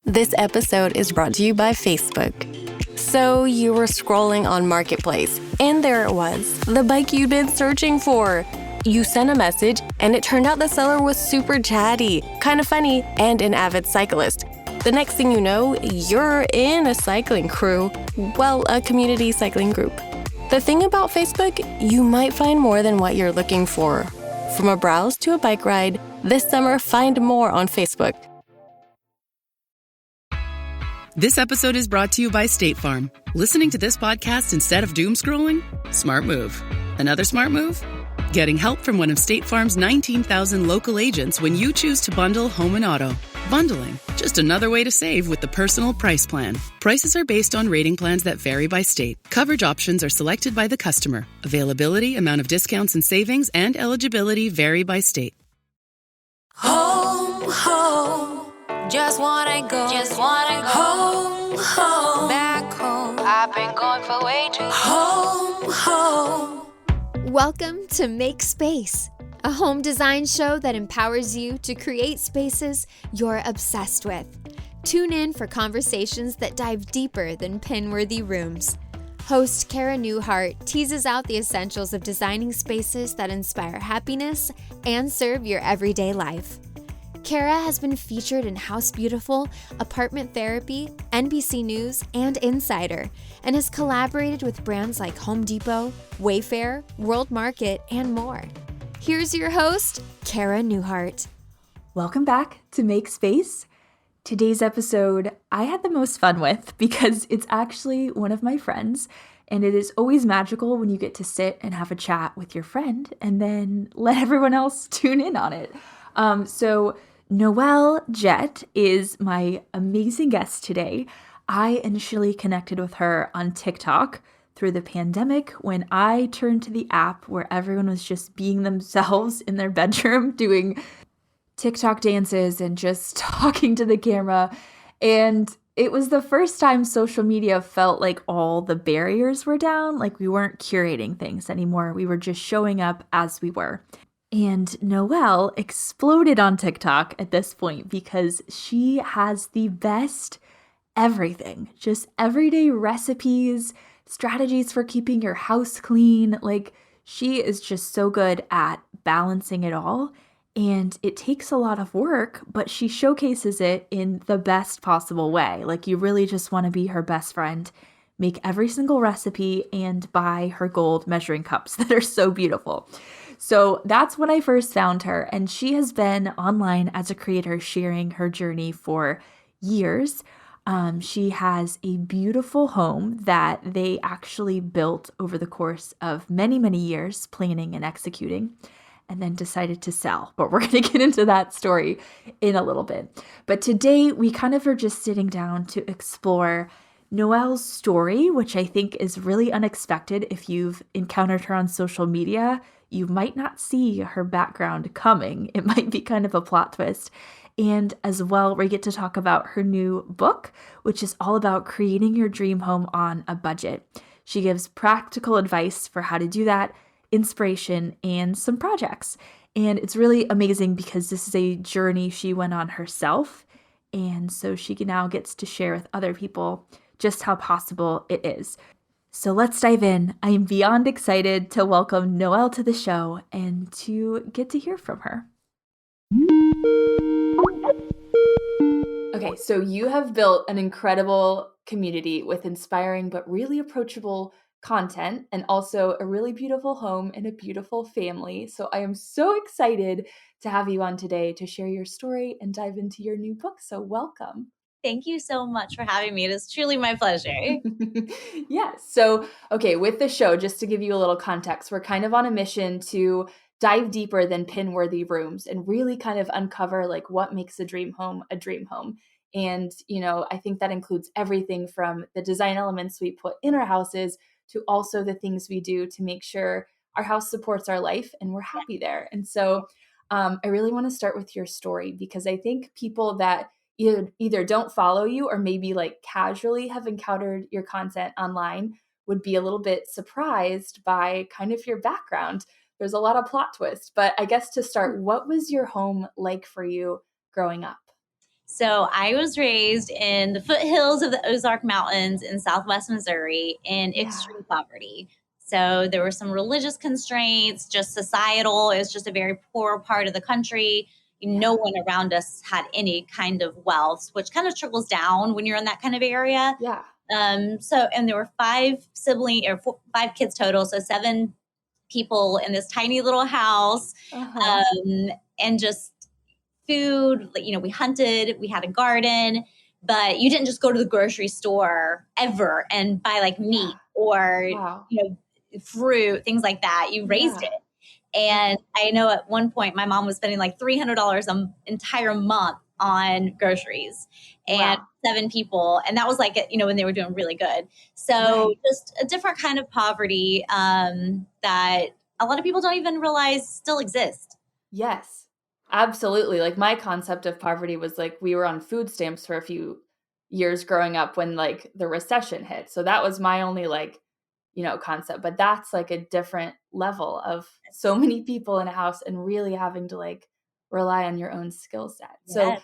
This episode is brought to you by Facebook. So you were scrolling on Marketplace, and there it was, the bike you'd been searching for. You sent a message, and it turned out the seller was super chatty, kind of funny, and an avid cyclist. The next thing you know, you're in a cycling crew. Well, a community cycling group. The thing about Facebook, you might find more than what you're looking for. From a browse to a bike ride, this summer find more on Facebook. This episode is brought to you by State Farm. Listening to this podcast instead of doom scrolling? Smart move. Another smart move? Getting help from one of State Farm's 19,000 local agents when you choose to bundle home and auto. Bundling, just another way to save with the Personal Price Plan. Prices are based on rating plans that vary by state. Coverage options are selected by the customer. Availability, amount of discounts and savings, and eligibility vary by state. Home, home. Just wanna go home, home, back home. I've been going for way too home, home. Welcome to Make Space, a home design show that empowers you to create spaces you're obsessed with. Tune in for conversations that dive deeper than pin-worthy rooms. Host Cara Newhart teases out the essentials of designing spaces that inspire happiness and serve your everyday life. Cara has been featured in House Beautiful, Apartment Therapy, NBC News, and Insider, and has collaborated with brands like Home Depot, Wayfair, World Market, and more. Here's your host, Cara Newhart. Welcome back to Make Space. Today's episode I had the most fun with because it's actually one of my friends, and it is always magical when you get to sit and have a chat with your friend and then let everyone else tune in on it. So Noell Jett is my amazing guest today. I initially connected with her on TikTok through the pandemic when I turned to the app where everyone was just being themselves in their bedroom doing TikTok dances and just talking to the camera. And it was the first time social media felt like all the barriers were down, like we weren't curating things anymore. We were just showing up as we were. And Noell exploded on TikTok at this point because she has the best everything, just everyday recipes, strategies for keeping your house clean. Like, she is just so good at balancing it all. And it takes a lot of work, but she showcases it in the best possible way. Like, you really just want to be her best friend, make every single recipe, and buy her gold measuring cups that are so beautiful. So that's when I first found her, and she has been online as a creator sharing her journey for years. She has a beautiful home that they actually built over the course of many, many years, planning and executing, and then decided to sell. But we're going to get into that story in a little bit. But today we kind of are just sitting down to explore Noell's story, which I think is really unexpected. If you've encountered her on social media, you might not see her background coming. It might be kind of a plot twist. And as well, we get to talk about her new book, which is all about creating your dream home on a budget. She gives practical advice for how to do that, inspiration, and some projects. And it's really amazing because this is a journey she went on herself. And so she now gets to share with other people just how possible it is. So let's dive in. I am beyond excited to welcome Noell to the show and to get to hear from her. Okay, so you have built an incredible community with inspiring but really approachable content, and also a really beautiful home and a beautiful family. So I am so excited to have you on today to share your story and dive into your new book. So welcome. Thank you so much for having me. It is truly my pleasure. Yeah. So, okay, with the show, just to give you a little context, we're kind of on a mission to dive deeper than pin-worthy rooms and really kind of uncover like what makes a dream home a dream home. And, I think that includes everything from the design elements we put in our houses to also the things we do to make sure our house supports our life and we're happy there. And so I really want to start with your story because I think people that either don't follow you or maybe like casually have encountered your content online would be a little bit surprised by kind of your background. There's a lot of plot twists, but I guess to start, what was your home like for you growing up? So I was raised in the foothills of the Ozark Mountains in Southwest Missouri in extreme poverty. So there were some religious constraints, just societal. It was just a very poor part of the country. No one around us had any kind of wealth, which kind of trickles down when you're in that kind of area. Yeah. And there were five kids total. So 7 people in this tiny little house, and just food. We hunted, we had a garden, but you didn't just go to the grocery store ever and buy like meat or, fruit, things like that. You raised it. And I know at one point my mom was spending like $300 an entire month on groceries and 7 people. And that was like, when they were doing really good. So just a different kind of poverty that a lot of people don't even realize still exists. Yes, absolutely. Like my concept of poverty was like we were on food stamps for a few years growing up when like the recession hit. So that was my only like, concept. But that's like a different level of so many people in a house and really having to like rely on your own skill set. Yes. So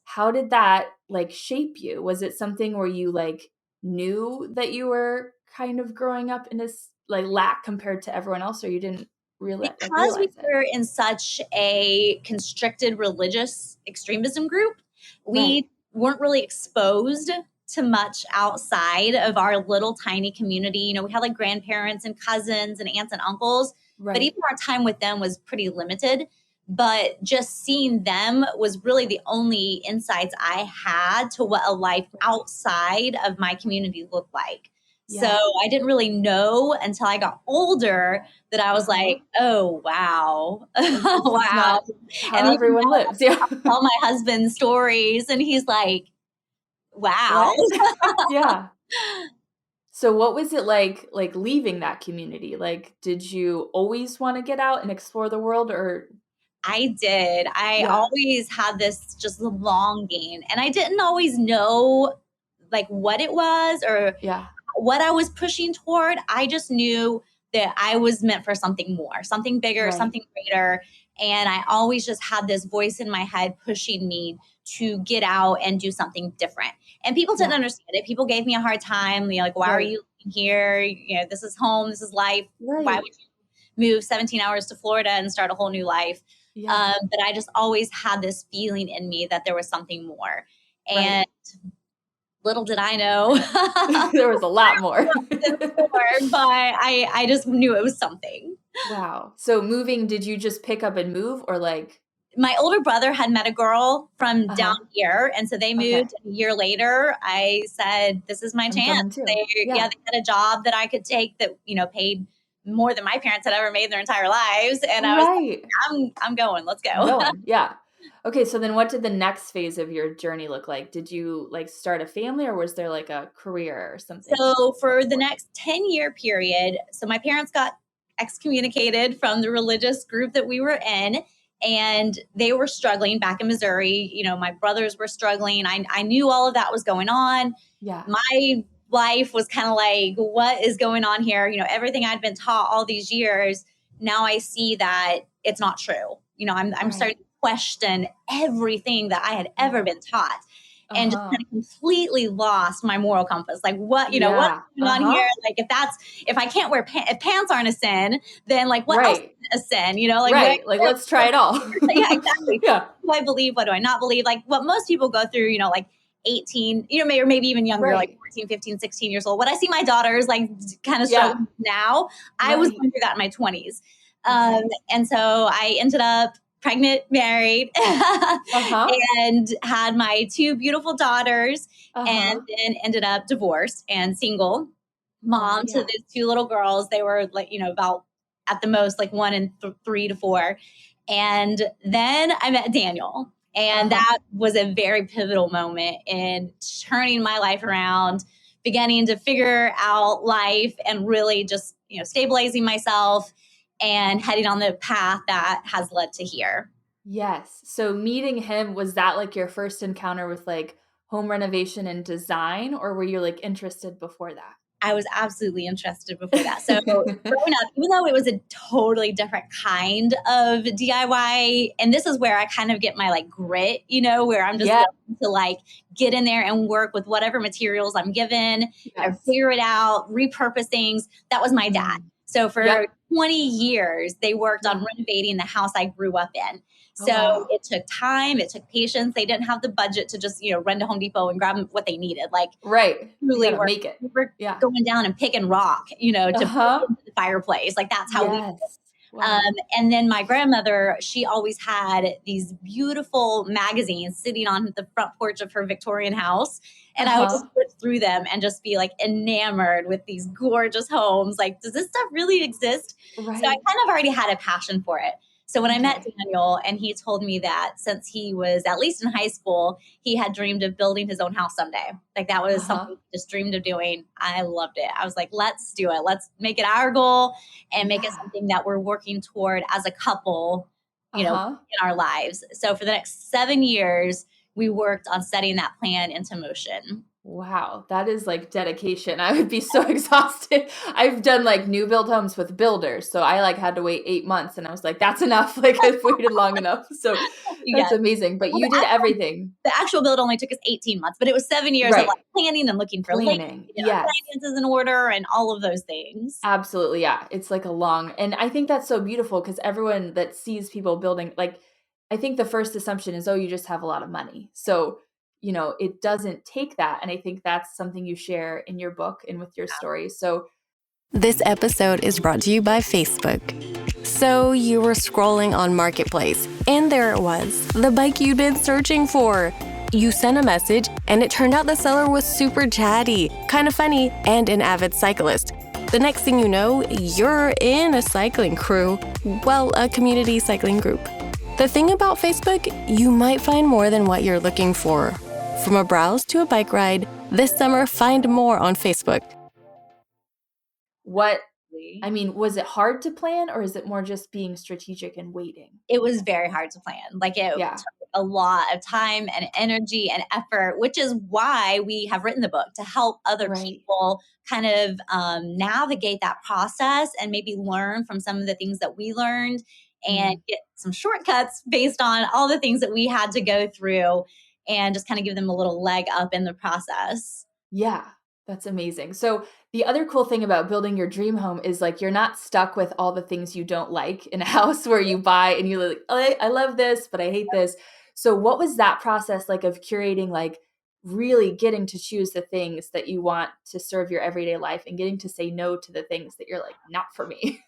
how did that like shape you? Was it something where you like knew that you were kind of growing up in this like lack compared to everyone else, or you didn't realize we were in such a constricted religious extremism group, we weren't really exposed to much outside of our little tiny community. We had like grandparents and cousins and aunts and uncles, but even our time with them was pretty limited. But just seeing them was really the only insights I had to what a life outside of my community looked like. So I didn't really know until I got older that I was like, oh, wow. Wow. How everyone lives. Yeah. I tell my husband stories and he's like, wow. Yeah. So what was it like leaving that community? Like, did you always want to get out and explore the world, or? I did. I always had this just longing, and I didn't always know like what it was or what I was pushing toward. I just knew that I was meant for something more, something bigger, something greater. And I always just had this voice in my head pushing me to get out and do something different. And people didn't understand it. People gave me a hard time. Like, why are you here? This is home. This is life. Why would you move 17 hours to Florida and start a whole new life? But I just always had this feeling in me that there was something more. And little did I know. There was a lot more. But I just knew it was something. Wow. So moving, did you just pick up and move, or like? My older brother had met a girl from down here. And so they moved a year later. I said, this is my chance. They had a job that I could take that, paid more than my parents had ever made in their entire lives. And I was like, I'm going, let's go. Yeah. Okay. So then what did the next phase of your journey look like? Did you like start a family, or was there like a career or something? So for the next 10-year period, so my parents got excommunicated from the religious group that we were in, and they were struggling back in Missouri. My brothers were struggling. I knew all of that was going on. Yeah. My life was kind of like, what is going on here? Everything I'd been taught all these years, now I see that it's not true. I'm starting to question everything that I had ever been taught. And just kind of completely lost my moral compass. Like what's going on here? Like if I can't wear if pants aren't a sin, then like what else is a sin? Like let's try it all. Yeah, exactly. What do I believe? What do I not believe? Like what most people go through, like 18, or maybe even younger, like 14, 15, 16 years old. When I see my daughters like kind of struggling now, I was going through that in my 20s. And so I ended up pregnant, married, and had my 2 beautiful daughters, and then ended up divorced and single mom to these 2 little girls. They were like, about at the most like 1 and 3 to 4. And then I met Daniel, and that was a very pivotal moment in turning my life around, beginning to figure out life and really just, stabilizing myself and heading on the path that has led to here. Yes. So meeting him, was that like your first encounter with like home renovation and design, or were you like interested before that? I was absolutely interested before that. So growing up, even though it was a totally different kind of DIY, and this is where I kind of get my like grit, where I'm just willing to like get in there and work with whatever materials I'm given or figure it out, repurpose things. That was my dad. So for 20 years, they worked on renovating the house I grew up in. So it took time, it took patience. They didn't have the budget to just, run to Home Depot and grab what they needed. Like, truly make it. We're going down and picking rock, to put into the fireplace. Like that's how we did it. Wow. And then my grandmother, she always had these beautiful magazines sitting on the front porch of her Victorian house. And I would just flip through them and just be like enamored with these gorgeous homes. Like, does this stuff really exist? Right. So I kind of already had a passion for it. So when I met Daniel and he told me that since he was at least in high school, he had dreamed of building his own house someday. Like that was something he just dreamed of doing. I loved it. I was like, let's do it. Let's make it our goal and make it something that we're working toward as a couple, in our lives. So for the next 7 years, we worked on setting that plan into motion. Wow, that is like dedication. I would be so exhausted. I've done like new build homes with builders. So I like had to wait 8 months and I was like, that's enough. Like I've waited long enough. So that's amazing. But you did everything. The actual build only took us 18 months, but it was 7 years of like planning and looking for finances in order and all of those things. Absolutely. Yeah. It's like a long, and I think that's so beautiful because everyone that sees people building, like, I think the first assumption is, oh, you just have a lot of money. So it doesn't take that. And I think that's something you share in your book and with your story. So this episode is brought to you by Facebook. So you were scrolling on Marketplace, and there it was, the bike you'd been searching for. You sent a message, and it turned out the seller was super chatty, kind of funny, and an avid cyclist. The next thing you know, you're in a cycling crew. Well, a community cycling group. The thing about Facebook, you might find more than what you're looking for. From a browse to a bike ride, this summer find more on Facebook. Was it hard to plan, or is it more just being strategic and waiting? It was very hard to plan. Like it took a lot of time and energy and effort, which is why we have written the book to help other people kind of navigate that process and maybe learn from some of the things that we learned and get some shortcuts based on all the things that we had to go through and just kind of give them a little leg up in the process. Yeah, that's amazing. So the other cool thing about building your dream home is like you're not stuck with all the things you don't like in a house where you buy and you're like, oh, I love this, but I hate this. So what was that process like of curating, like really getting to choose the things that you want to serve your everyday life and getting to say no to the things that you're like, not for me?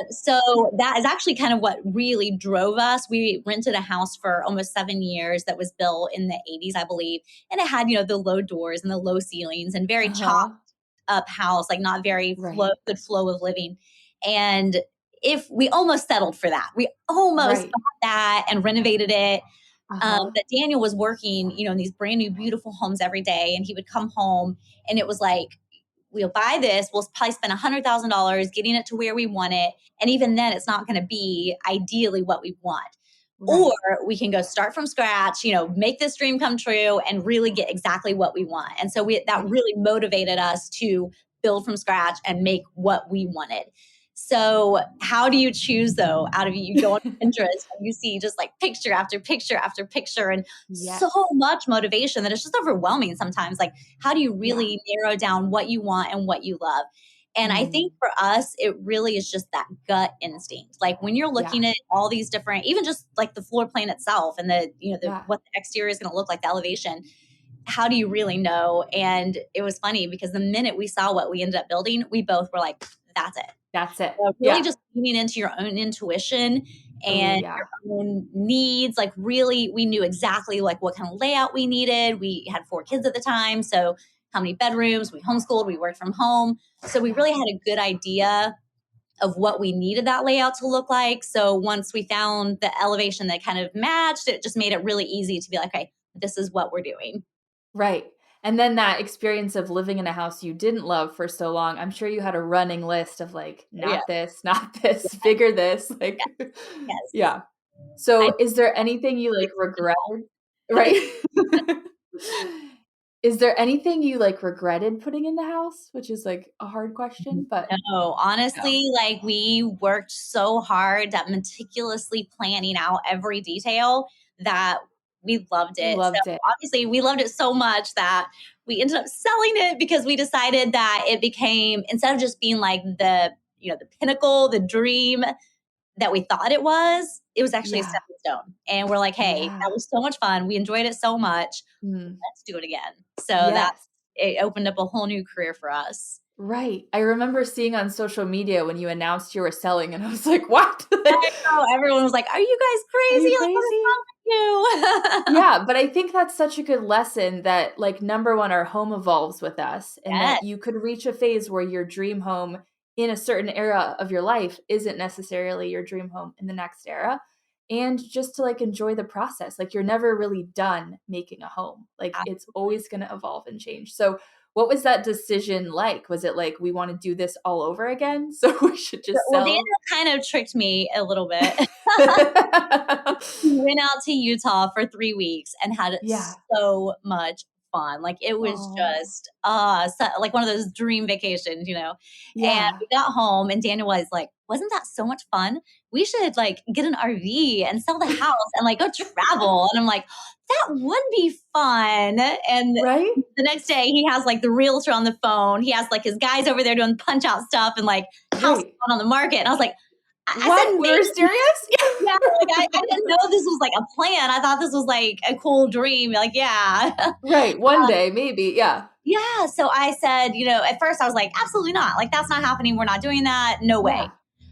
So that is actually kind of what really drove us. We rented a house for almost 7 years that was built in the 80s, I believe. And it had, the low doors and the low ceilings and very chopped up house, like not very good flow of living. And if we almost settled for that, we almost got that and renovated it. That Daniel was working, in these brand new, beautiful homes every day. And he would come home and it was like, we'll buy this. We'll probably spend $100,000 getting it to where we want it. And even then it's not going to be ideally what we want. Or we can go start from scratch, make this dream come true and really get exactly what we want. And so that really motivated us to build from scratch and make what we wanted. So how do you choose though, out of you go on Pinterest and you see just like picture after picture after picture and so much motivation that it's just overwhelming sometimes. Like, how do you really narrow down what you want and what you love? And I think for us, it really is just that gut instinct. Like when you're looking at all these different, even just like the floor plan itself and what the exterior is going to look like, the elevation, how do you really know? And it was funny because the minute we saw what we ended up building, we both were like, that's it. That's it. So really just leaning into your own intuition and your own needs. Like really, we knew exactly like what kind of layout we needed. We had 4 kids at the time. So how many bedrooms, we homeschooled, we worked from home. So we really had a good idea of what we needed that layout to look like. So once we found the elevation that kind of matched, it just made it really easy to be like, okay, this is what we're doing. Right. And then that experience of living in a house you didn't love for so long, I'm sure you had a running list of like, not this, bigger this, like, yeah. So is there anything you like regret? Right. Is there anything you like regretted putting in the house? Which is like a hard question, but No, honestly, like we worked so hard at meticulously planning out every detail that we loved you it. So loved it. obviously we loved it so much that we ended up selling it because we decided that it became, instead of just being like the pinnacle, the dream that we thought it was actually a Yeah. stepping stone. And we're like, hey, Yeah. that was so much fun. We enjoyed it so much. Mm. Let's do it again. So that Yes. it opened up a whole new career for us. Right. I remember seeing on social media when you announced you were selling, and I was like, "What? I know, everyone was like, "Are you guys Are crazy? you Like, what is crazy?" wrong with you?" Yeah, but I think that's such a good lesson that, like, number one, our home evolves with us, and Yes, that you could reach a phase where your dream home in a certain era of your life isn't necessarily your dream home in the next era. And just to like enjoy the process. Like, you're never really done making a home. Like, it's absolutely. always going to evolve and change. So, what was that decision like? Was it like, we want to do this all over again? So we should just Well, Daniel sell? kind of tricked me a little bit. We went out to Utah for 3 weeks and had Yeah. so much fun. Like, it was Oh, just, like one of those dream vacations, you know? And yeah. we got home and Daniel was like, "Wasn't that so much fun? We should, like, get an RV and sell the house and, like, go travel." And I'm like, "That would be fun." And Right? the next day, he has, like, the realtor on the phone. He has, like, his guys over there doing punch out stuff and, like, house Right. on the market. And I was like, I said, What? We were "Maybe." serious? Yeah, like, I didn't know this was, like, a plan. I thought this was, like, a cool dream, like, yeah. Right. One day, maybe. Yeah. Yeah, so I said, at first I was like, "Absolutely not, like, that's not happening, we're not doing that, no way."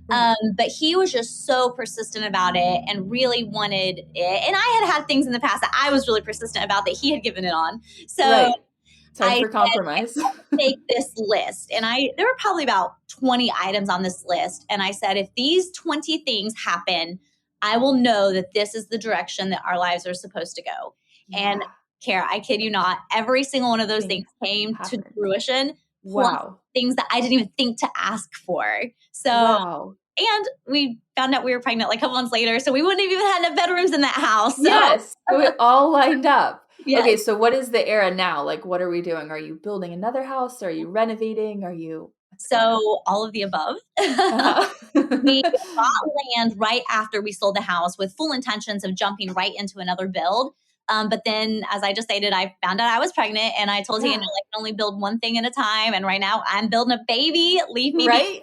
Yeah. Right. But he was just so persistent about it and really wanted it, and I had things in the past that I was really persistent about that he had given it on. So Right. Time I for compromise. make this list. And there were probably about 20 items on this list. And I said, if these 20 things happen, I will know that this is the direction that our lives are supposed to go. And Yeah. Cara, I kid you not, every single one of those Thing things came to happened. fruition, plus Wow. things that I didn't even think to ask for. So, Wow. and we found out we were pregnant like a couple months later. So we wouldn't have even had enough bedrooms in that house. So, Yes. So it all lined up. Okay, yes. so what is the era now? Like, what are we doing? Are you building another house? Are you renovating? What's going on? So all of the above. We Uh-huh. bought land right after we sold the house with full intentions of jumping right into another build. But then, as I just stated, I found out I was pregnant and I told Daniel Yeah. I can only build one thing at a time. And right now I'm building a baby. Leave me be. Right?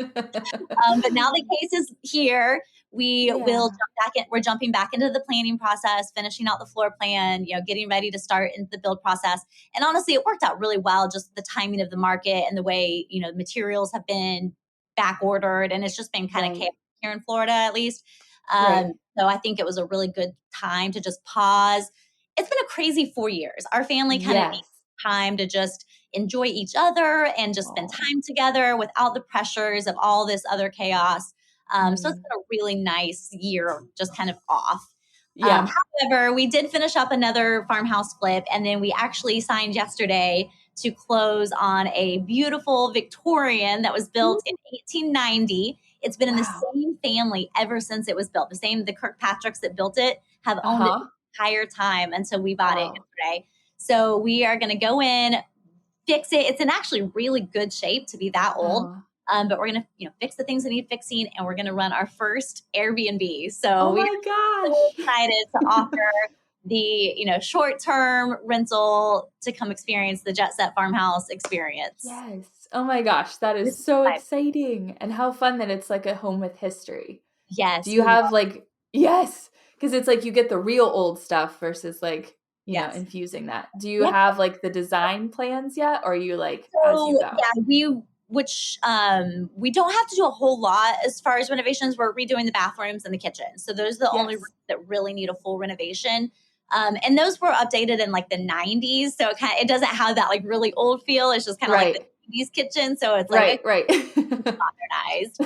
But now the case is here. We will Yeah. jump back in. We're jumping back into the planning process, finishing out the floor plan, getting ready to start into the build process. And honestly, it worked out really well. Just the timing of the market and the way, materials have been back ordered. And it's just been kind of Right. chaos here in Florida, at least. Right. So I think it was a really good time to just pause. It's been a crazy 4 years. Our family kind of needs Yes. time to just enjoy each other and just spend Oh. time together without the pressures of all this other chaos. So it's Mm. been a really nice year, just kind of off. Yeah. However, we did finish up another farmhouse flip, and then we actually signed yesterday to close on a beautiful Victorian that was built in 1890. It's been in the Wow. same family ever since it was built. The Kirkpatricks that built it have owned it the Uh-huh. entire time until we bought it Wow. yesterday. So we are going to go in, fix it. It's in actually really good shape to be that old. Uh-huh. But we're gonna, fix the things that need fixing, and we're gonna run our first Airbnb. So Oh we my are so gosh. excited to offer the, short-term rental to come experience the Jet Set Farmhouse experience. Yes. Oh my gosh, that is Super so excited. exciting. And how fun that it's like a home with history. Do Yes, you we love. have like yes, because it's like you get the real old stuff versus like, Yes. infusing that. Do you Yeah. have like the design plans yet, or are you like as you So go? yeah, we don't have to do a whole lot as far as renovations. We're redoing the bathrooms and the kitchen. So those are the only rooms Yes. that really need a full renovation. And those were updated in like the 90s. So it doesn't have that like really old feel. It's just kind of like the Right. 80s kitchen. So it's like Right, right. modernized.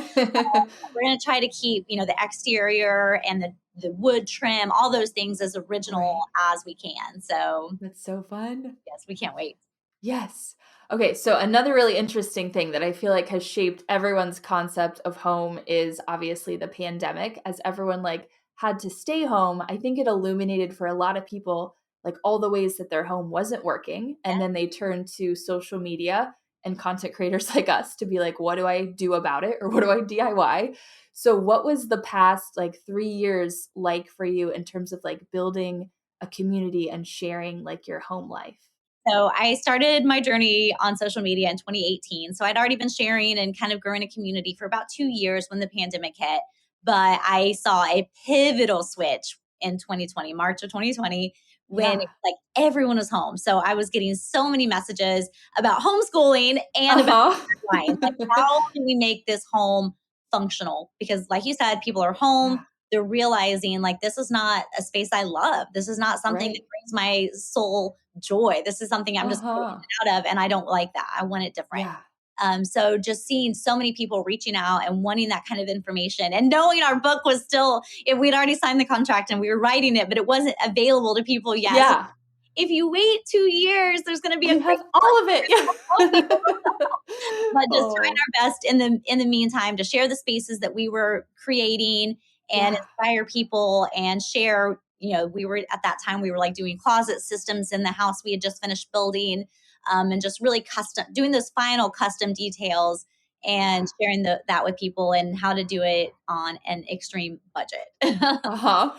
We're going to try to keep, the exterior and the wood trim, all those things as original Right. as we can. So That's so fun. yes, we can't wait. Yes. Okay, so another really interesting thing that I feel like has shaped everyone's concept of home is obviously the pandemic. As everyone like had to stay home, I think it illuminated for a lot of people like all the ways that their home wasn't working. And then they turned to social media and content creators like us to be like, what do I do about it? Or what do I DIY? So what was the past like 3 years like for you in terms of like building a community and sharing like your home life? So I started my journey on social media in 2018. So I'd already been sharing and kind of growing a community for about 2 years when the pandemic hit. But I saw a pivotal switch in 2020, March of 2020, when Yeah. like everyone was home. So I was getting so many messages about homeschooling and about Uh-huh. DIY. Like, how do we make this home functional? Because like you said, people are Yeah. home. They're realizing like, this is not a space I love. This is not something that Right. brings my soul joy. This is something I'm just getting Uh-huh. out of, and I don't like that. I want it different. Yeah. So just seeing so many people reaching out and wanting that kind of information, and knowing our book was still, if we'd already signed the contract and we were writing it, but it wasn't available to people yet. So Yeah. if you wait 2 years, there's going to be a You great have all of it. book. But just trying Oh, our best in the meantime to share the spaces that we were creating and yeah. inspire people and share. We were at that time, we were like doing closet systems in the house we had just finished building, and just really custom doing those final custom details and sharing that with people and how to do it on an extreme budget. Uh-huh.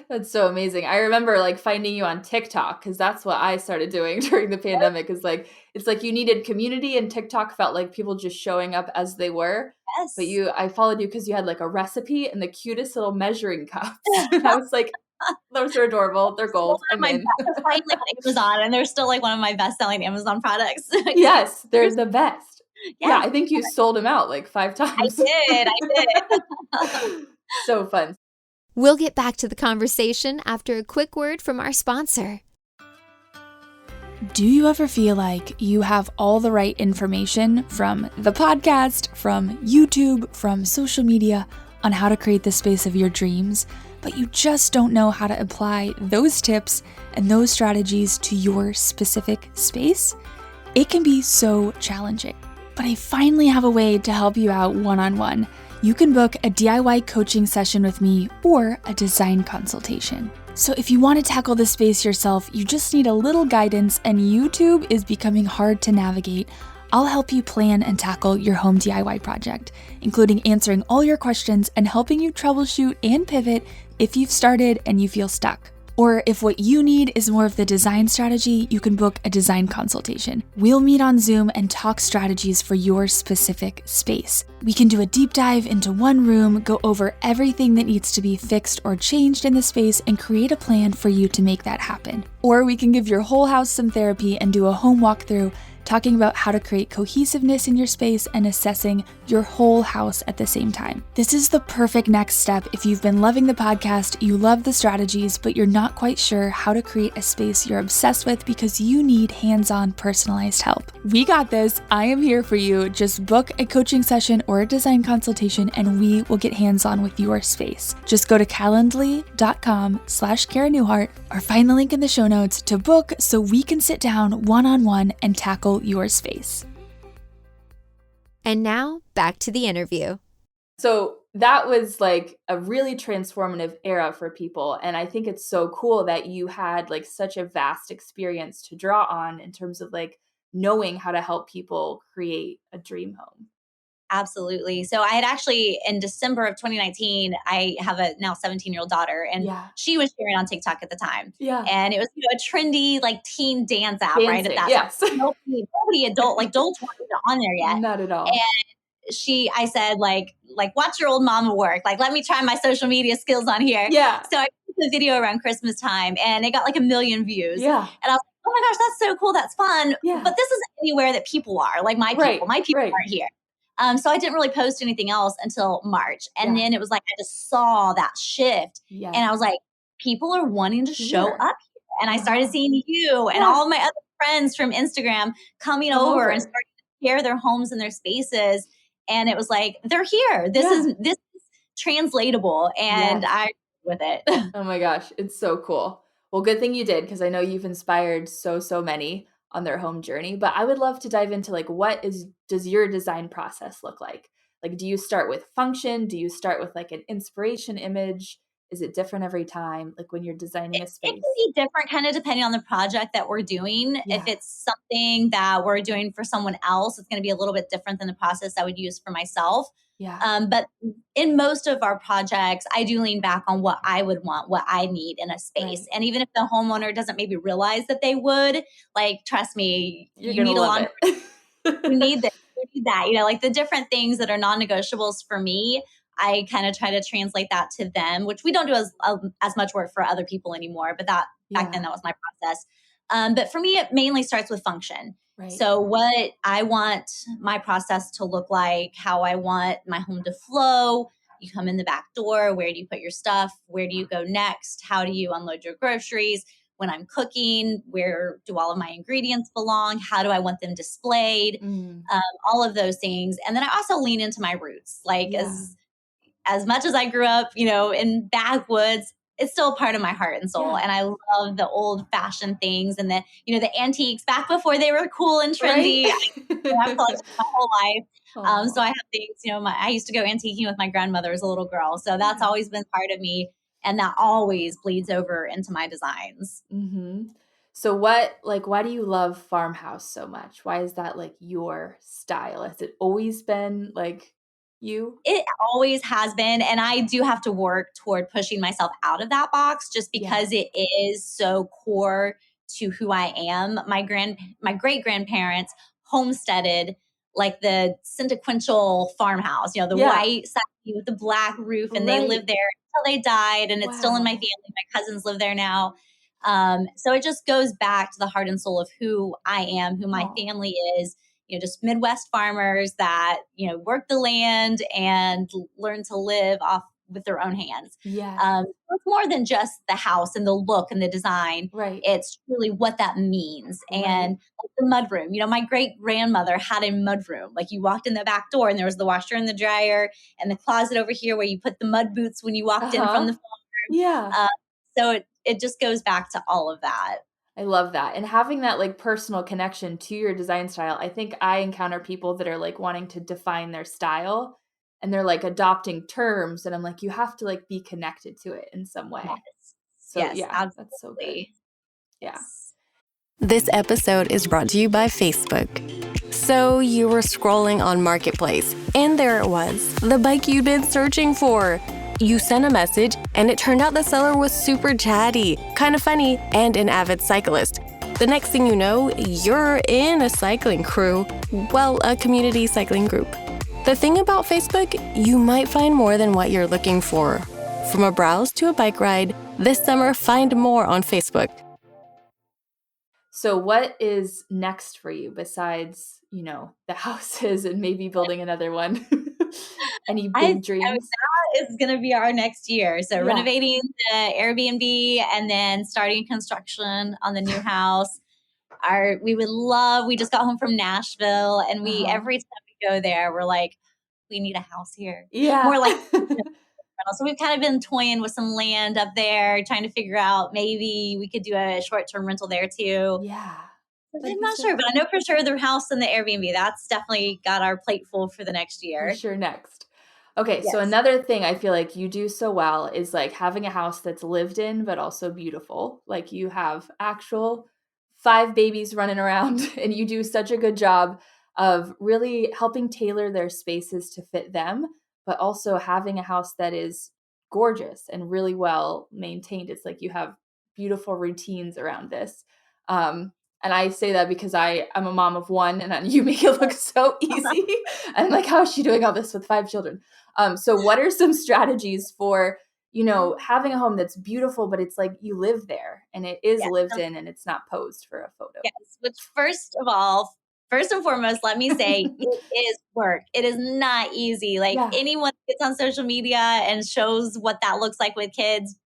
That's so amazing. I remember like finding you on TikTok because that's what I started doing during the pandemic is like it's like you needed community and TikTok felt like people just showing up as they were. But Yes. I followed you because you had like a recipe and the cutest little measuring cups. And I was like, those are adorable. They're Still one gold. of I'm my in. best, finally on Amazon, and they're still like one of my best selling Amazon products. Yes, they're the best. Yeah, Yes, I think you sold them out like 5 I times. did. I did. So fun. We'll get back to the conversation after a quick word from our sponsor. Do you ever feel like you have all the right information from the podcast, from YouTube, from social media on how to create the space of your dreams, but you just don't know how to apply those tips and those strategies to your specific space? It can be so challenging, but I finally have a way to help you out one-on-one. You can book a DIY coaching session with me or a design consultation. So if you want to tackle this space yourself, you just need a little guidance, and YouTube is becoming hard to navigate. I'll help you plan and tackle your home DIY project, including answering all your questions and helping you troubleshoot and pivot if you've started and you feel stuck. Or if what you need is more of the design strategy, you can book a design consultation. We'll meet on Zoom and talk strategies for your specific space. We can do a deep dive into one room, go over everything that needs to be fixed or changed in the space, and create a plan for you to make that happen. Or we can give your whole house some therapy and do a home walkthrough, talking about how to create cohesiveness in your space and assessing your whole house at the same time. This is the perfect next step if you've been loving the podcast, you love the strategies, but you're not quite sure how to create a space you're obsessed with because you need hands-on personalized help. We got this. I am here for you. Just book a coaching session or a design consultation and we will get hands-on with your space. Just go to calendly.com/Cara Newhart or find the link in the show notes to book so we can sit down one-on-one and tackle your space. And now, back to the interview. So that was like a really transformative era for people. And I think it's so cool that you had like such a vast experience to draw on in terms of like knowing how to help people create a dream home. Absolutely. So I had actually, in December of 2019, I have a now 17-year-old daughter, and Yeah. she was sharing on TikTok at the time. Yeah. And it was, a trendy like teen dance app right at Dancing, that yes. time. Nobody adults weren't on there yet. Not at all. I said, like, watch your old mama work. Like, let me try my social media skills on here. Yeah. So I put the video around Christmas time, and it got like 1 million views. Yeah. And I was like, oh my gosh, that's so cool. That's fun. Yeah. But this isn't anywhere that people are, like my people. Right, My people right. aren't here. So I didn't really post anything else until March. And Yeah. then it was like, I just saw that shift. Yeah. And I was like, people are wanting to show Here. up here. And I started seeing you and Yeah. all of my other friends from Instagram coming over and starting to share their homes and their spaces. And it was like, they're here. This is translatable. And Yes. I with it. Oh my gosh, it's so cool. Well, good thing you did, because I know you've inspired so many on their home journey. But I would love to dive into like, does your design process look like? Like, do you start with function? Do you start with like an inspiration image? Is it different every time? Like when you're designing a It space? can be different kind of depending on the project that we're doing. Yeah. If it's something that we're doing for someone else, it's going to be a little bit different than the process I would use for myself. Yeah. But in most of our projects, I do lean back on what I would want, what I need in a space. Right. And even if the homeowner doesn't maybe realize that they would, like, trust me, You're you going to need a love laundry. it. You need this, you need that, like the different things that are non-negotiables for me. I kind of try to translate that to them, which we don't do as much work for other people anymore. But that back then, that was my process. But for me, it mainly starts with function. Right. So what I want my process to look like, how I want my home to flow. You come in the back door. Where do you put your stuff? Where do you go next? How do you unload your groceries? When I'm cooking, where do all of my ingredients belong? How do I want them displayed? All of those things. And then I also lean into my roots. Like as much as I grew up, in backwoods, it's still a part of my heart and soul. Yeah. And I love the old fashioned things and the antiques back before they were cool and trendy. Right? I've collected my whole life. So Aw. I have things, I used to go antiquing with my grandmother as a little girl. So that's Yeah. always been part of me. And that always bleeds over into my designs. Mm-hmm. So why do you love farmhouse so much? Why is that like your style? Has it always been like you? It always has been. And I do have to work toward pushing myself out of that box just because it is so core to who I am. My great grandparents homesteaded like the sequential farmhouse, the white siding with the black roof, and they lived there until they died. And it's still in my family. My cousins live there now. So it just goes back to the heart and soul of who I am, who my family is. Just Midwest farmers that, work the land and learn to live off with their own hands. Yeah. It's more than just the house and the look and the design. Right. It's really what that means. Right. And like the mudroom, my great grandmother had a mudroom. Like you walked in the back door and there was the washer and the dryer and the closet over here where you put the mud boots when you walked in from the farm. Yeah. So it just goes back to all of that. I love that. And having that like personal connection to your design style. I think I encounter people that are like wanting to define their style and they're like adopting terms. And I'm like, you have to like be connected to it in some way. Yes. So yes, absolutely. That's so good. Yeah. This episode is brought to you by Facebook. So you were scrolling on Marketplace, and there it was, the bike you'd been searching for. You sent a message, and it turned out the seller was super chatty, kind of funny, and an avid cyclist. The next thing you know, you're in a cycling crew. Well, a community cycling group. The thing about Facebook, you might find more than what you're looking for. From a browse to a bike ride, this summer find more on Facebook. So what is next for you besides, the houses and maybe building another one? Any big dreams? That is going to be our next year. So renovating the Airbnb and then starting construction on the new house. We just got home from Nashville and every time we go there, we're like, we need a house here. Yeah. More like, so we've kind of been toying with some land up there, trying to figure out maybe we could do a short-term rental there too. Yeah. I'm not sure, but I know for sure the house and the Airbnb, that's definitely got our plate full for the next year. For sure next. Okay, so another thing I feel like you do so well is like having a house that's lived in, but also beautiful. Like you have actual 5 babies running around and you do such a good job of really helping tailor their spaces to fit them, but also having a house that is gorgeous and really well maintained. It's like you have beautiful routines around this. And I say that because I'm a mom of 1 and you make it look so easy. I'm like, how is she doing all this with 5 children? So what are some strategies for, having a home that's beautiful, but it's like you live there and it is lived in and it's not posed for a photo? Yes, which first and foremost, let me say it is work. It is not easy. Like anyone gets on social media and shows what that looks like with kids.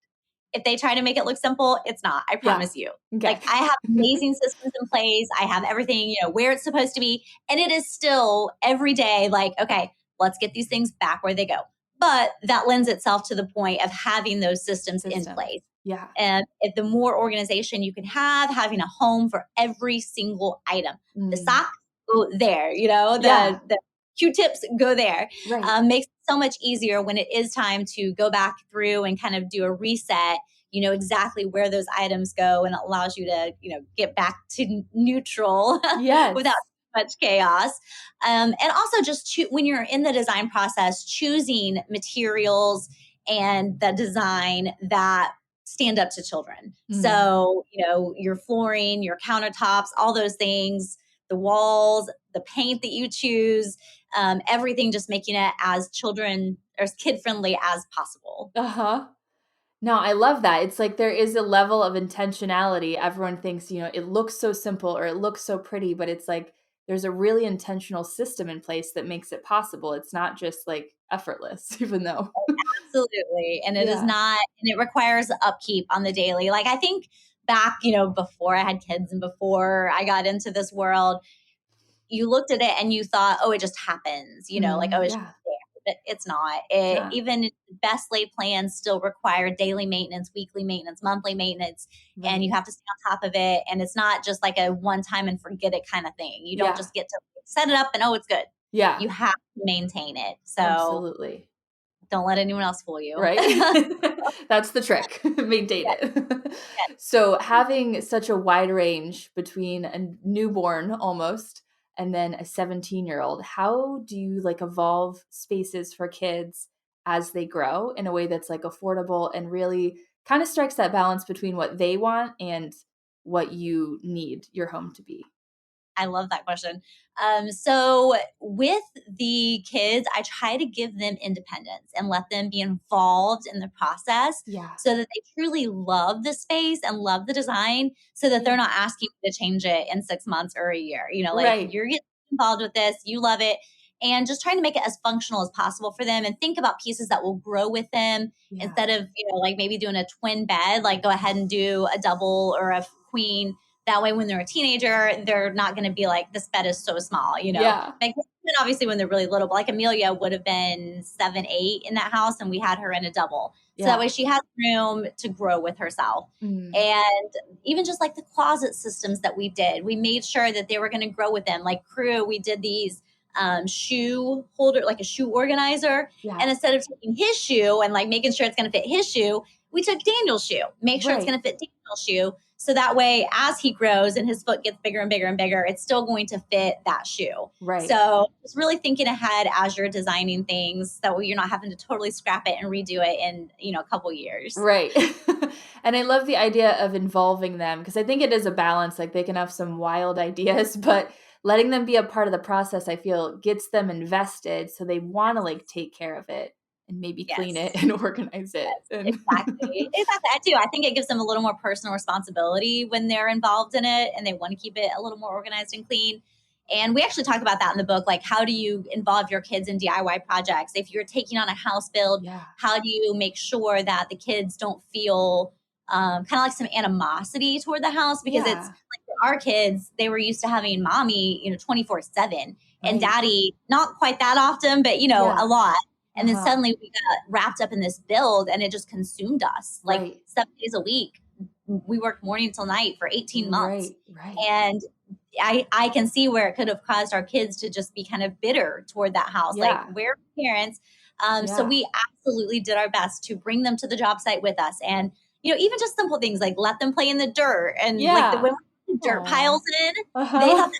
If they try to make it look simple, it's not. I promise you. Okay. Like I have amazing systems in place. I have everything, where it's supposed to be. And it is still every day like, okay, let's get these things back where they go. But that lends itself to the point of having those systems in place. Yeah. And if the more organization you can have, having a home for every single item, the socks go there, the Q-tips, go there. Right. Makes it so much easier when it is time to go back through and kind of do a reset. You know exactly where those items go, and it allows you to, get back to neutral without Yes. much chaos. And also just when you're in the design process, choosing materials and the design that stand up to children. So, your flooring, your countertops, all those things, the walls, the paint that you choose, everything, just making it as children or as kid friendly as possible. Uh-huh. No, I love that. It's like there is a level of intentionality. Everyone thinks, it looks so simple or it looks so pretty, but it's like there's a really intentional system in place that makes it possible. It's not just like effortless, even though. Absolutely. And it is Yeah. not, and it requires upkeep on the daily. Like I think back, before I had kids and before I got into this world, you looked at it and you thought, oh, it just happens, like, oh, it's just Yeah. there. But it's not. It's not. Even best laid plans still require daily maintenance, weekly maintenance, monthly maintenance, and you Right. have to stay on top of it. And it's not just like a one time and forget it kind of thing. You don't Yeah. just get to set it up and, oh, it's good. Yeah. You have to maintain it. So Absolutely. don't let anyone else fool you. Right? That's the trick. Maintain Yes, it. yes. So having such a wide range between a newborn almost and then a 17-year-old, how do you like evolve spaces for kids as they grow in a way that's like affordable and really kind of strikes that balance between what they want and what you need your home to be? I love that question. So with the kids, I try to give them independence and let them be involved in the process Yeah. so that they truly love the space and love the design so that they're Yeah. not asking me to change it in 6 months or a year. Like Right. you're getting involved with this, you love it. And just trying to make it as functional as possible for them and think about pieces that will grow with them Yeah. instead of, like maybe doing a twin bed, like go ahead and do a double or a queen. That way, when they're a teenager, they're not going to be like, this bed is so small. Yeah. Like, and obviously, when they're really little, but like Amelia would have been 7, 8 in that house, and we had her in a double. So that Yeah. way she has room to grow with herself. Mm. And even just like the closet systems that we did, we made sure that they were going to grow with them. Like crew, we did these shoe holder, like a shoe organizer. Yeah. And instead of taking his shoe and like making sure it's going to fit his shoe, we took Daniel's shoe, make sure it's Right. going to fit Daniel's shoe. So that way, as he grows and his foot gets bigger and bigger and bigger, it's still going to fit that shoe. Right. So just really thinking ahead as you're designing things that way you're not having to totally scrap it and redo it in, a couple years. Right. And I love the idea of involving them because I think it is a balance. Like they can have some wild ideas, but letting them be a part of the process, I feel gets them invested. So they want to like take care of it and maybe clean it Yes. and organize it. Yes, And exactly. Exactly. I do. I think it gives them a little more personal responsibility when they're involved in it and they want to keep it a little more organized and clean. And we actually talk about that in the book. Like, how do you involve your kids in DIY projects? If you're taking on a house build, yeah. how do you make sure that the kids don't feel kind of like some animosity toward the house? Because it's Yeah. like for our kids, they were used to having mommy, 24/7 and Right. daddy, not quite that often, but, Yeah. a lot. And then Uh-huh. suddenly we got wrapped up in this build and it just consumed us like Right. 7 days a week. We worked morning till night for 18 months. Right. And I can see where it could have caused our kids to just be kind of bitter toward that house. Yeah. Like, we're parents. So Yeah. we absolutely did our best to bring them to the job site with us. And, even just simple things like let them play in the dirt and like Yeah. when the dirt Aw. piles in, Uh-huh. they have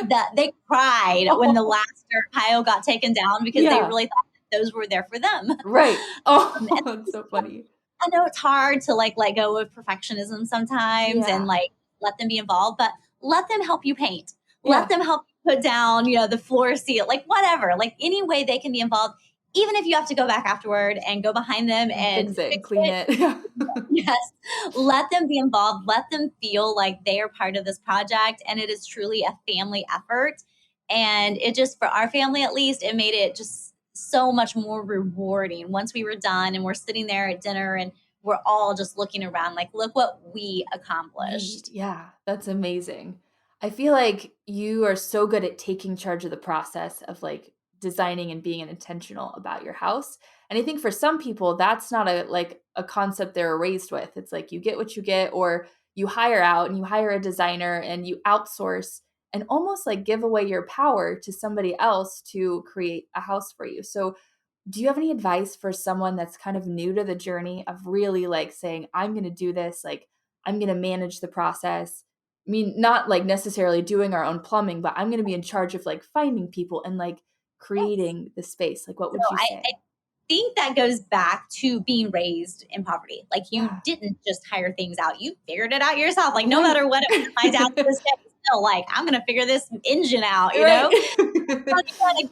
that they cried when the last dirt pile got taken down because they Yeah. really thought that those were there for them. Right. Oh, And that's so funny. I know it's hard to like let go of perfectionism sometimes Yeah. and like let them be involved, but let them help you paint. Yeah. Let them help you put down, the floor seal, like whatever, like any way they can be involved, even if you have to go back afterward and go behind them and Fix it and fix clean it. it. Yeah. Yes. Let them be involved. Let them feel like they are part of this project. And it is truly a family effort. And it just, for our family at least, it made it just so much more rewarding once we were done and we're sitting there at dinner and we're all just looking around like, look what we Right. accomplished. Yeah, that's amazing. I feel like you are so good at taking charge of the process of like designing and being intentional about your house. And I think for some people that's not a concept they're raised with. It's like you get what you get or you hire out and you hire a designer and you outsource and almost like give away your power to somebody else to create a house for you. So do you have any advice for someone that's kind of new to the journey of really like saying, I'm going to do this, like I'm going to manage the process? I mean, not like necessarily doing our own plumbing, but I'm going to be in charge of like finding people and like creating the space. Like, what would you say? I think that goes back to being raised in poverty. Like you didn't just hire things out. You figured it out yourself. Like no matter what, my dad to this day is still like, I'm going to figure this engine out, you know?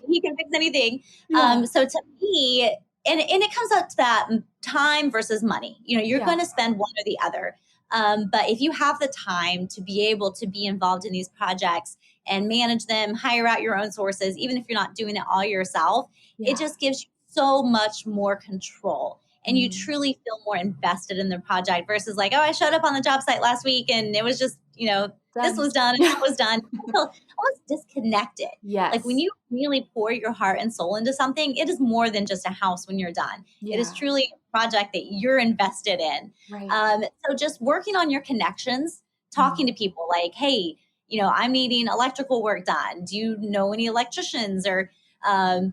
He can fix anything. So to me, and it comes up to that time versus money. You know, you're going to spend one or the other. But if you have the time to be able to be involved in these projects and manage them, hire out your own sources, even if you're not doing it all yourself, it just gives you so much more control. And you truly feel more invested in the project versus like, oh, I showed up on the job site last week and it was just, you know, this was done and that was done. I feel almost disconnected. Yes. Like when you really pour your heart and soul into something, it is more than just a house when you're done. It is truly a project that you're invested in. Right. So just working on your connections, talking to people like, hey, you know, I'm needing electrical work done. Do you know any electricians or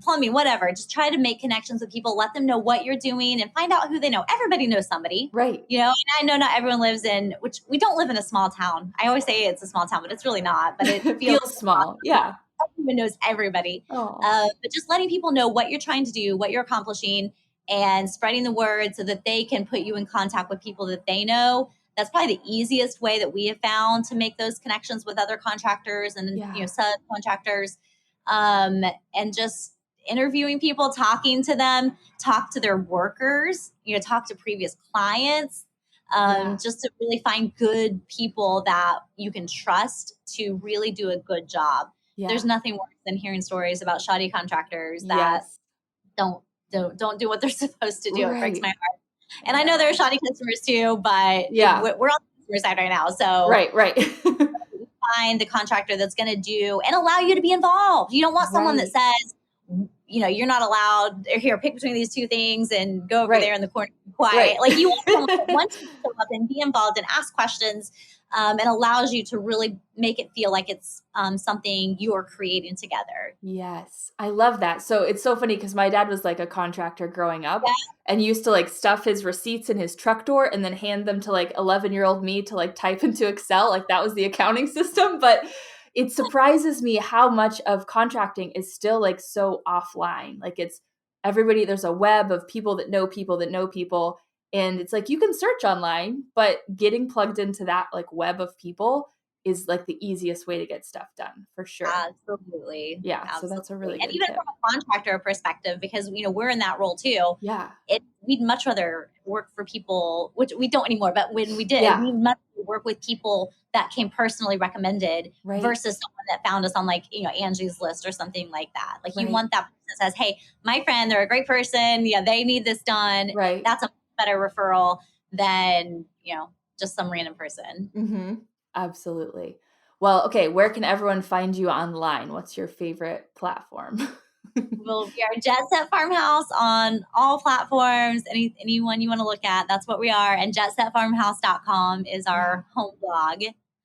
plumbing, whatever? Just try to make connections with people, let them know what you're doing and find out who they know. Everybody knows somebody, right? You know, and I know not everyone lives in, which we don't live in a small town. I always say it's a small town, but it's really not, but it feels small. Yeah. Everyone knows everybody. But just letting people know what you're trying to do, what you're accomplishing, and spreading the word so that they can put you in contact with people that they know. That's probably the easiest way that we have found to make those connections with other contractors and, you know, subcontractors. And just interviewing people, talking to them, talk to their workers, you know, talk to previous clients, just to really find good people that you can trust to really do a good job. There's nothing worse than hearing stories about shoddy contractors that don't do what they're supposed to do. It breaks my heart. And I know there are shoddy customers too, but we're on the customer side right now. So right. Find the contractor that's going to do and allow you to be involved. You don't want someone that says, you know, you're not allowed, or here, pick between these two things and go over there in the corner and be quiet. Like you want someone that wants you to show up and be involved and ask questions, and allows you to really make it feel like it's something you're creating together. Yes. I love that. So it's so funny because my dad was like a contractor growing up and used to like stuff his receipts in his truck door and then hand them to like 11-year-old me to like type into Excel. Like that was the accounting system. But it surprises me how much of contracting is still like so offline. Like it's everybody, there's a web of people that know people that know people. And it's like you can search online, but getting plugged into that like web of people is like the easiest way to get stuff done for sure. Absolutely. Yeah. Absolutely. So that's a really good and even tip. From a contractor perspective, because you know we're in that role too. Yeah. We'd much rather work for people, which we don't anymore, but when we did, we'd much rather work with people that came personally recommended versus someone that found us on like, you know, Angie's List or something like that. Like you want that person that says, hey, my friend, they're a great person. Yeah, they need this done. Right. That's a better referral than, you know, just some random person. Mm-hmm. Absolutely. Well, okay. Where can everyone find you online? What's your favorite platform? Well, we are Jet Set Farmhouse on all platforms. Anyone you want to look at, that's what we are. And jetsetfarmhouse.com is our home blog.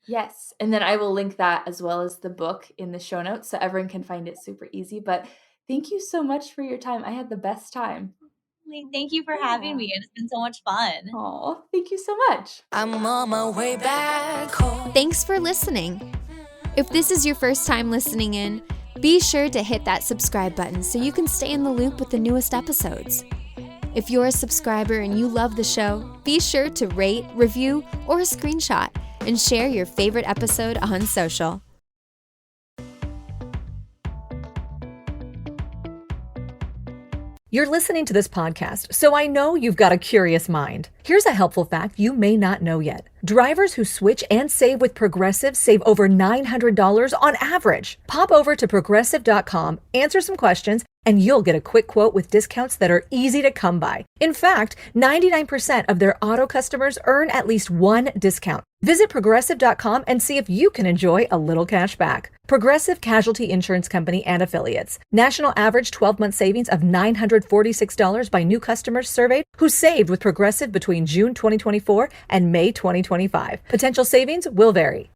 Yes. And then I will link that as well as the book in the show notes so everyone can find it super easy. But thank you so much for your time. I had the best time. Thank you for having me. It's been so much fun. Oh, thank you so much. I'm on my way back home. Thanks for listening. If this is your first time listening in, be sure to hit that subscribe button so you can stay in the loop with the newest episodes. If you're a subscriber and you love the show, be sure to rate, review, or a screenshot and share your favorite episode on social. You're listening to this podcast, so I know you've got a curious mind. Here's a helpful fact you may not know yet. Drivers who switch and save with Progressive save over $900 on average. Pop over to Progressive.com, answer some questions, and you'll get a quick quote with discounts that are easy to come by. In fact, 99% of their auto customers earn at least one discount. Visit Progressive.com and see if you can enjoy a little cash back. Progressive Casualty Insurance Company and Affiliates. National average 12-month savings of $946 by new customers surveyed who saved with Progressive between June 2024 and May 2025. Potential savings will vary.